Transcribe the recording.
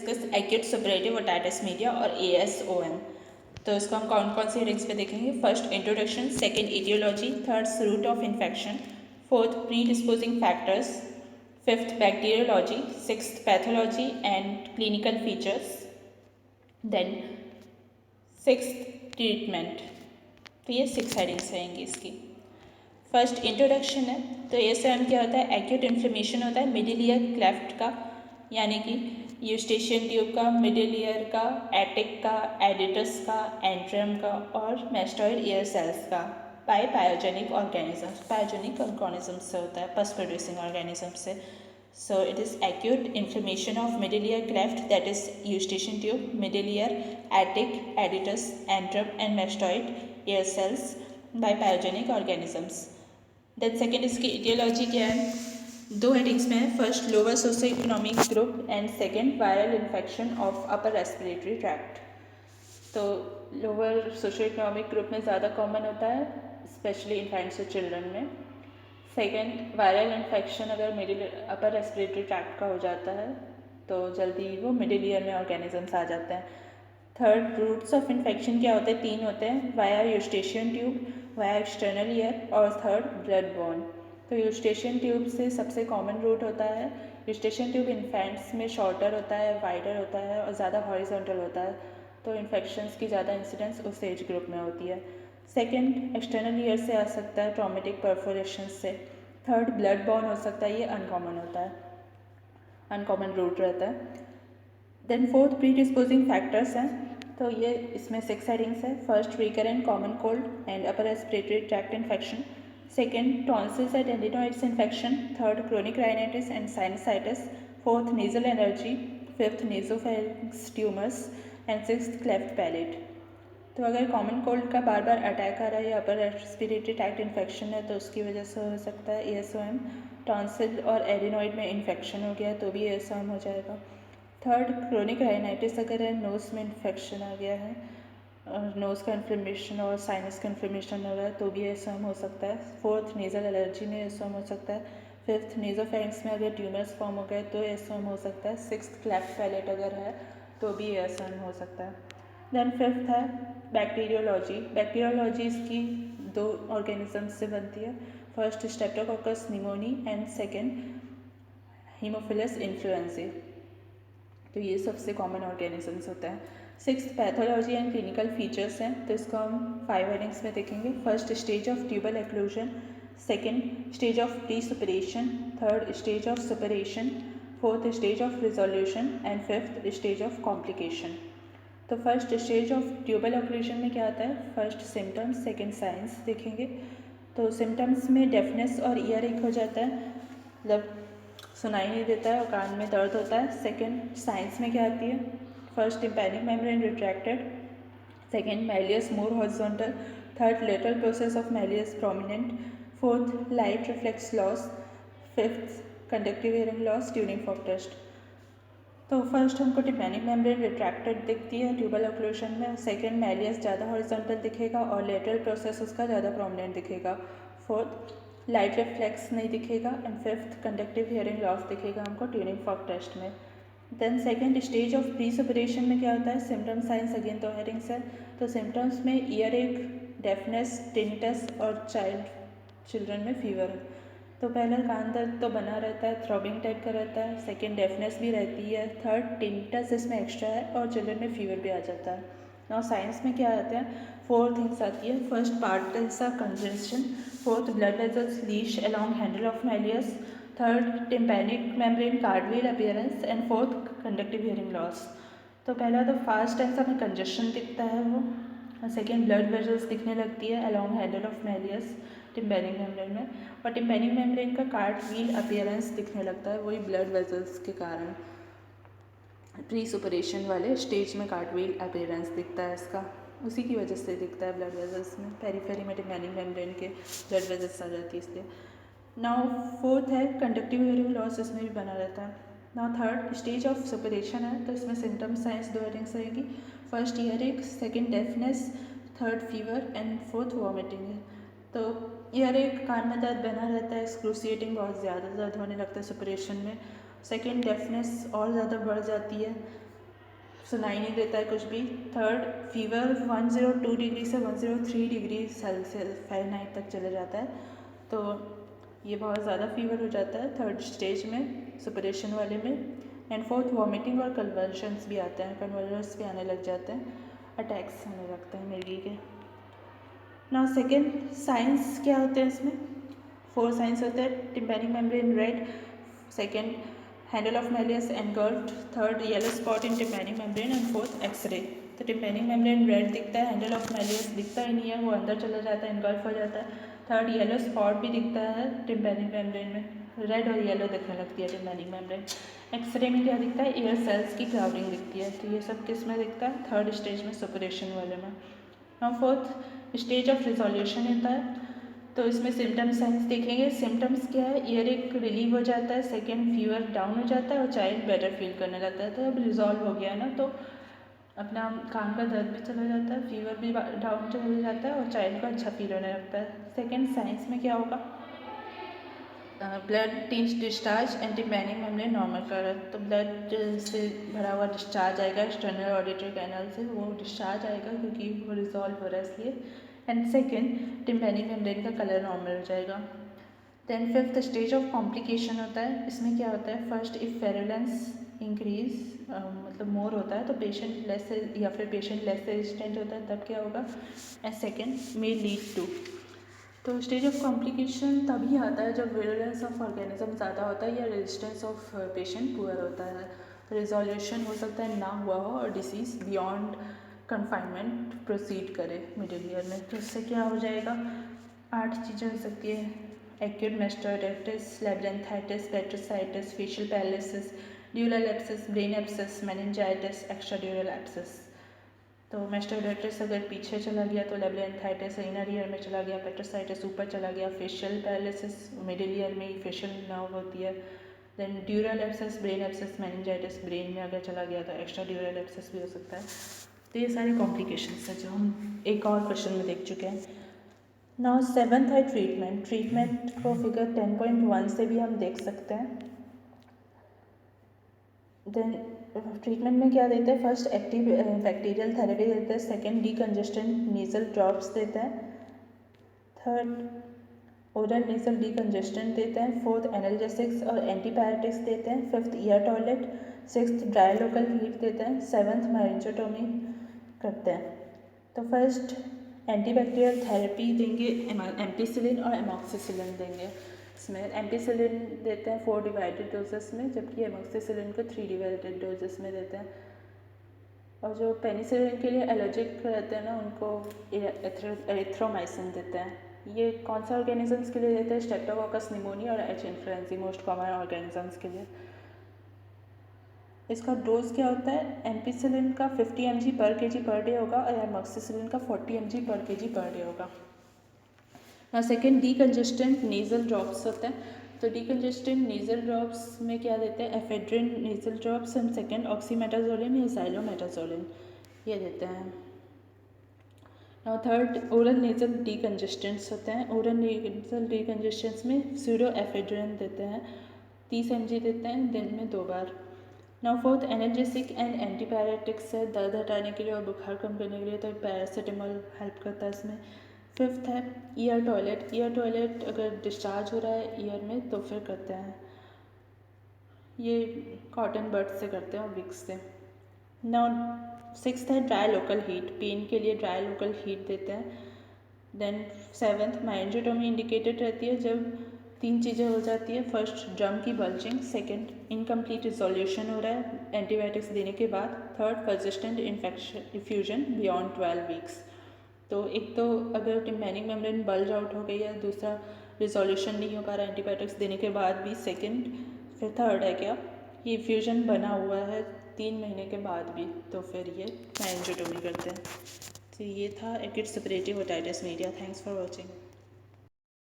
Discuss acute superlative otitis media और ASOM। तो इसको हम कौन कौन सी हेडिंग्स पे देखेंगे। First introduction, second aetiology, third root of infection, fourth predisposing factors, fifth bacteriology, sixth pathology and clinical features, then sixth treatment. तो ये 6 हेडिंग्स रहेंगी इसकी। फर्स्ट इंट्रोडक्शन है, तो ASOM क्या होता है। एक्यूट इन्फ्लेमेशन होता है मिडिल ईयर क्लेफ्ट का, यानी कि यूस्टेशियन ट्यूब का, मिडिल ईयर का, एटिक का, एडिटस का, एंट्रम का और मेस्टॉइड ईयर सेल्स का, by pyogenic organisms. Pyogenic organisms से होता है, पस प्रोड्यूसिंग ऑर्गेनिज्म से। So it is acute inflammation of middle ear cleft, that is eustachian tube, middle ear, attic, adductus, antrum and mastoid ear cells by pyogenic organisms. Then second इसकी etiology क्या है, 2 headings में है। First lower socio economic group and second viral infection of upper respiratory tract. तो lower socio economic group में ज़्यादा common होता है, स्पेशली इन्फेंट्स और चिल्ड्रन में। सेकेंड वायरल इन्फेक्शन अगर मिडिल अपर रेस्पिरेटरी ट्रैक्ट का हो जाता है तो जल्दी वो मिडिल ईयर में ऑर्गेनिजम्स आ जाते हैं। थर्ड रूट्स ऑफ इन्फेक्शन क्या होते हैं, 3 होते हैं, via Eustachian tube, via external ear और थर्ड ब्लड बॉर्न। तो यूस्टेशियन ट्यूब से सबसे कॉमन रूट होता है। यूस्टेशियन ट्यूब इन्फेंट्स में शॉर्टर होता है, वाइडर होता है और ज़्यादा हॉरिजॉन्टल होता है, तो इन्फेक्शंस की ज़्यादा इंसिडेंस उस एज ग्रुप में होती है। सेकेंड एक्सटर्नल ईयर से आ सकता है, ट्रॉमेटिक परफोरेशन से। थर्ड ब्लड बॉर्न हो सकता है, ये अनकॉमन होता है, अनकॉमन रूट रहता है। Then fourth predisposing factors हैं, तो ये इसमें 6 हेडिंग्स है। First recurrent common cold and upper respiratory tract infection, second tonsils and adenoids infection, third chronic rhinitis and sinusitis, fourth nasal allergy, fifth nasopharynx tumours and sixth cleft palate. तो अगर common cold का बार बार attack आ रहा है या अपर respiratory tract infection है तो उसकी वजह से हो सकता है ASOM। टॉन्सिल और एडिनोइड में इन्फेक्शन हो गया तो भी ASOM हो जाएगा। थर्ड क्रोनिक राइनाइटिस अगर है, नोज़ में इन्फेक्शन आ गया है और नोज़ का इन्फ्लेमेशन और साइनस का इन्फ्लेमेशन हो रहा है तो भी ASOM हो सकता है। फोर्थ नेज़ल एलर्जी में ASOM हो सकता है। फिफ्थ नेजोफेरिंक्स में अगर ट्यूमर्स फॉर्म हो गए तो ASOM हो सकता है। सिक्स्थ क्लेफ्ट पैलेट अगर है तो भी ASOM हो सकता है। देन फिफ्थ है बैक्टीरियोलॉजी। बैक्टीरियोलॉजी इसकी 2 ऑर्गेनिजम्स से बनती है। First streptococcus pneumoniae and second haemophilus influenzae. तो ये सबसे कॉमन ऑर्गेनिजम्स होते हैं। Sixth pathology and clinical features हैं, तो इसको हम 5 हेडिंग्स में देखेंगे। First stage of tubal occlusion, second stage of presuppuration, third stage of suppuration, fourth stage of resolution and fifth stage of complication. तो first stage of tubal occlusion में क्या आता है, फर्स्ट सिम्टम्स, सेकेंड साइंस देखेंगे। तो symptoms में deafness और year एक हो जाता है, मतलब सुनाई नहीं देता है और कान में दर्द होता है। सेकेंड साइंस में क्या आती है, first tympanic membrane retracted, second malleus more horizontal, third lateral process of malleus prominent, fourth light reflex loss, fifth conductive hearing loss during fork test. तो फर्स्ट हमको टिम्पैनिक मेम्ब्रेन रिट्रैक्टेड दिखती है tubal occlusion में। Second malleus ज़्यादा horizontal दिखेगा और lateral process उसका ज़्यादा प्रोमिनेंट दिखेगा। फोर्थ लाइट रिफ्लेक्स नहीं दिखेगा and fifth conductive hearing loss दिखेगा हमको ट्यूरिंग फॉक टेस्ट में। Then second stage of presuppuration में क्या होता है, सिम्टम साइंस अगेन 2 हेडिंग्स है। तो सिम्टम्स में ईयर एक, डेफनेस, टिनिटस और चिल्ड्रन में फीवर है। तो पहला कान दर्द तो बना रहता है, थ्रॉबिंग टाइप का रहता है। सेकेंड डेफनेस भी रहती है। थर्ड टिनिटस इसमें एक्स्ट्रा है और चिल्ड्रन में फीवर भी आ जाता है। और साइंस में क्या आते हैं, 4 थिंग्स आती है। First pars tensa congestion, fourth blood vessels leash along handle of malleus, third tympanic membrane cartwheel appearance and fourth conductive hearing loss. तो पहला तो फास्ट टेंसा में कंजेशन दिखता है वो, और सेकेंड ब्लड वेजल्स दिखने लगती है along handle of malleus tympanic membrane में, और टिम्पैनिक मेम्ब्रेन का कार्डविल अपीयरेंस दिखने लगता है वही ब्लड वेजल्स के कारण। प्री सुपरेशन वाले स्टेज में कार्डविल अपीयरेंस दिखता है इसका, उसी की वजह से दिखता है ब्लड वेजल्स में। पेरीफेरी में टिम्पैनिक मेम्ब्रेन के ब्लड वेजल्स आ जाती है इसलिए। नाउ फोर्थ है कंडक्टिव हियरिंग लॉस, इसमें भी बना रहता है। Now third stage of suppuration है, तो इसमें सिम्टम साइंस 2 हेडिंग्स रहेगी। फर्स्ट ईयर एक, second deafness, third fever and fourth vomiting है। तो ईयर एक, कान में दर्द बना रहता है, एक्सक्रूसिएटिंग, बहुत ज़्यादा दर्द होने लगता है सुपरेशन में। सेकेंड डेफनेस और ज़्यादा बढ़ जाती है, सुनाई नहीं देता है कुछ भी। थर्ड, फीवर 102 डिग्री से 103 डिग्री सेल्सियस फ़ारेनहाइट तक चले जाता है, तो ये बहुत ज़्यादा फीवर हो जाता है थर्ड स्टेज में, सुपरेशन वाले में। एंड फोर्थ, वॉमिटिंग और कन्वर्जन्स भी आते हैं, कन्वर्जन्स भी आने लग जाते हैं, अटैक्स आने लगते हैं मिर्गी के। नाउ सेकेंड, साइंस क्या होते हैं इसमें? 4 साइंस होते हैं। Tympanic membrane red, second handle of malleus engulfed, third yellow spot in tympanic membrane, and fourth X-ray. तो टिम्पैनिक मेम्ब्रेन रेड दिखता है, हैंडल ऑफ मैलियस दिखता ही नहीं है, वो अंदर चला जाता है, एनगल्फ हो जाता है। थर्ड, येलो स्पॉट भी दिखता है टिम्पैनिक मेम्ब्रेन में, रेड और येलो दिखने लगती है टिम्पैनिक मेम्ब्रेन। एक्सरे में क्या दिखता है? एयर सेल्स की क्राउडिंग दिखती है। तो ये सब किस में दिखता है? थर्ड स्टेज में, सुपरेशन वाले में। और फोर्थ स्टेज ऑफ रिजोल्यूशन होता है, तो इसमें सिम्टम्स साइंस देखेंगे। सिम्टम्स क्या है? ईयर एक रिलीव हो जाता है, सेकेंड फीवर डाउन हो जाता है और चाइल्ड बेटर फील करने लगता है। तो अब रिजॉल्व हो गया है ना, तो अपना कान का दर्द भी चला जाता है, फीवर भी डाउन चला जाता है और चाइल्ड को अच्छा फील होने लगता है। सेकेंड साइंस में क्या होगा? Blood discharge and tympanic membrane normal colour, तो ब्लड से भरा हुआ डिस्चार्ज आएगा एक्सटर्नल ऑडिटरी कैनल से, वो डिस्चार्ज आएगा क्योंकि वो रिजॉल्व हो रहा है इसलिए। एंड सेकेंड, टिम्पैनिक मेम्ब्रेन का कलर नॉर्मल हो जाएगा। Then fifth stage of complication होता है। इसमें क्या होता है? फर्स्ट, इफ वेरुलेंस इंक्रीज, मतलब मोर होता है तो पेशेंट लेस, या फिर पेशेंट लेस रेजिस्टेंट होता है, तब क्या होगा? And second, may lead to. तो स्टेज ऑफ कॉम्प्लिकेशन तभी आता है जब विरुलेंस ऑफ ऑर्गेनिज्म ज़्यादा होता है या रेजिस्टेंस ऑफ पेशेंट पुअर होता है। रिजोल्यूशन हो सकता है ना हुआ हो और डिसीज़ बियॉन्ड कन्फाइनमेंट प्रोसीड करे मिडिल ईयर में, तो इससे क्या हो जाएगा? 8 चीज़ें हो सकती है। Acute mastoiditis, labyrinthitis, petrositis, facial paralysis, dural abscess, brain abscess, meningitis, extradural abscess. तो मास्टाइटिस अगर पीछे चला गया तो लैब्रिन्थाइटिस इनर ईयर में चला गया, पेट्रोसाइटिस ऊपर चला गया, फेशियल पैरालिसिस मिडिल ईयर में ही फेशियल नर्व होती है। Then dural abscess, brain abscess, meningitis brain में अगर चला गया तो एक्स्ट्रा ड्यूरल एब्सेस भी हो सकता है। तो ये सारे कॉम्प्लिकेशंस हैं जो हम एक और क्वेश्चन में देख चुके हैं। नाउ सेवन्थ है ट्रीटमेंट। ट्रीटमेंट को फिगर 10.1 से भी हम देख सकते हैं। देन ट्रीटमेंट में क्या देते हैं? फर्स्ट, एक्टिव बैक्टीरियल थेरेपी देते हैं, सेकेंड डीकंजेस्टेंट नेजल ड्रॉप्स देते हैं, थर्ड ओरल नेजल डीकंजेस्टेंट देते हैं, फोर्थ एनाल्जेसिक्स और एंटीबायोटिक्स देते हैं, fifth year toilet, sixth dry local heat देते हैं, सेवन्थ माइंजोटोमी करते हैं। तो फर्स्ट एंटीबैक्टीरियल थेरेपी देंगे, एम्पिसिलिन और एमॉक्सिसिलिन देंगे। इसमें एम्पिसिलिन देते हैं 4 डिवाइडेड डोजेस में, जबकि एमॉक्सिसिलिन को 3 डिवाइडेड डोजेस में देते हैं। और जो पेनिसिलिन के लिए एलर्जिक रहते हैं ना, उनको एरिथ्रोमाइसिन देते हैं। ये कौन सा ऑर्गेनिजम्स के लिए देते हैं? स्ट्रेप्टोकोकस निमोनिया और H influenza most common organisms के लिए। इसका डोज क्या होता है? एम्पिसिलिन का 50 mg पर kg पर डे होगा और एमॉक्सिसिलिन का 40 mg पर kg पर डे होगा। ना सेकेंड, डीकंजेस्टेंट नेजल ड्रॉप्स होते हैं। तो डीकंजेस्टेंट नेजल ड्रॉप्स में क्या देते हैं? Ephedrine nasal drops, and second ऑक्सीमेटाजोलिन या ज़ाइलोमेटाजोलिन ये देते हैं। और थर्ड, ओरल नेजल डीकंजेस्टेंट्स होते हैं। ओरल नेजल डीकंजेस्टेंट्स में सूडो एफेड्रिन देते हैं, 30 mg देते हैं दिन में 2 बार। Now fourth, analgesic and antibiotics है, दर्द हटाने के लिए और बुखार कम करने के लिए, तो पैरासीटामोल हेल्प करता है इसमें। फिफ्थ है ईयर टॉयलेट। ईयर टॉयलेट अगर डिस्चार्ज हो रहा है ईयर में तो फिर करते हैं, ये कॉटन बड्स से करते हैं और विक्स से। नाउ सिक्स्थ है ड्राई लोकल हीट, पेन के लिए ड्राई लोकल हीट देते हैं। देन सेवन्थ, माइंजोटोमी इंडिकेटेड रहती है जब 3 चीज़ें हो जाती है। फर्स्ट, ड्रम की बल्जिंग, सेकेंड, इनकम्प्लीट रिजोल्यूशन हो रहा है एंटीबायोटिक्स देने के बाद, third, persistent infection effusion beyond 12 weeks. तो एक तो अगर टिम्पैनिक मेम्ब्रेन बल्ज आउट हो गई है, दूसरा रिजोल्यूशन नहीं हो पा रहा एंटीबायोटिक्स देने के बाद भी, सेकेंड, फिर थर्ड है क्या, ये इफ्यूजन बना हुआ है 3 महीने के बाद भी, तो फिर ये माइंजोटोमी करते हैं। तो ये था acute separative otitis media. Thanks for watching.